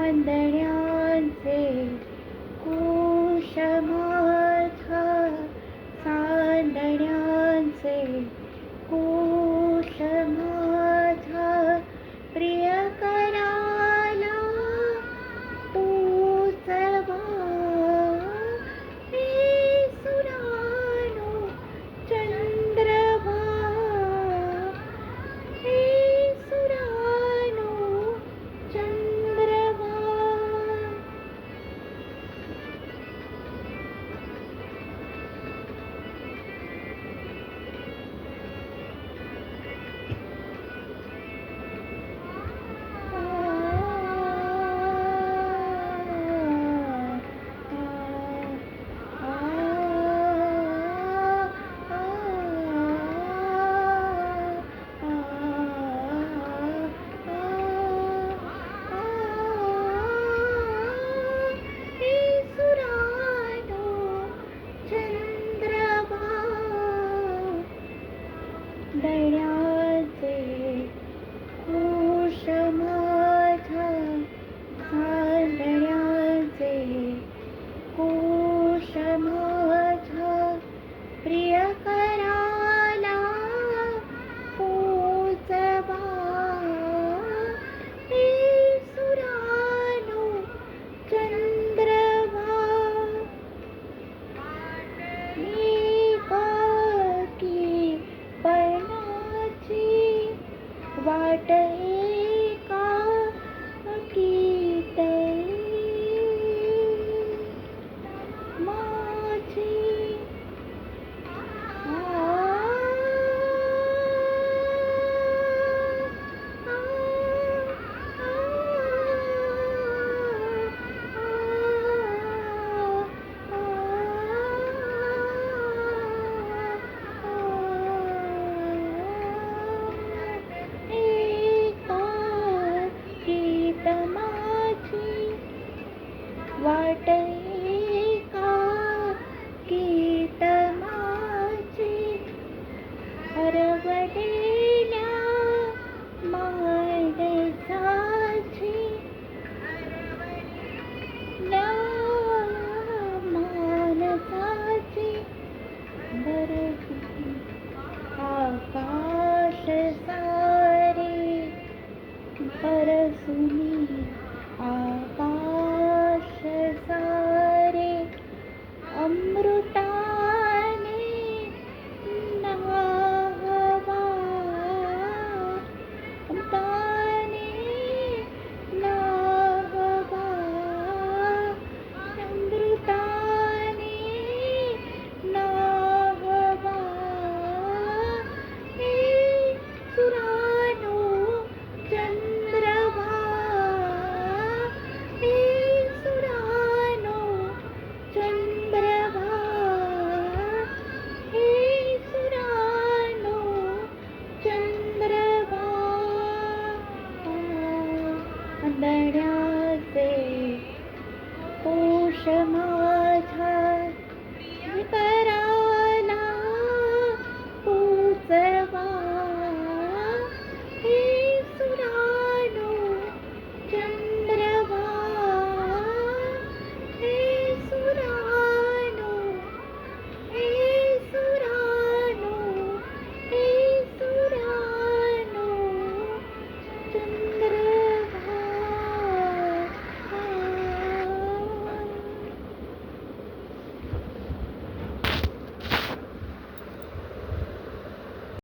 चांदण्याचे कुशमाथा, चांदण्याचे कुशमाथा, प्रिय कराला तूच हे सुरानो चंद्रभा, हे सुरानो चंद्रभा. दड्याचे कुशमाथा, चांदण्याचे कुशमाथा, प्रिय कराला पोचवा हे सुरानो चंद्रभा. एकाकी पणाची वाट एकाकीतली माझी, वाट एकाकीत माझी, हरवलेल्या माणसाची, माणसाची बरसली आकाश सारे, बरसुनी आकाश सारे, अमृताने नाहवा, अमृताने नाहवा, अमृताने नाहवा, हे सुरानो चंद्रभा, हे सुरानो चंद्रभा, हे सुरानो चंद्रभा. दड्याचे कुशमाथा, प्रिय कराला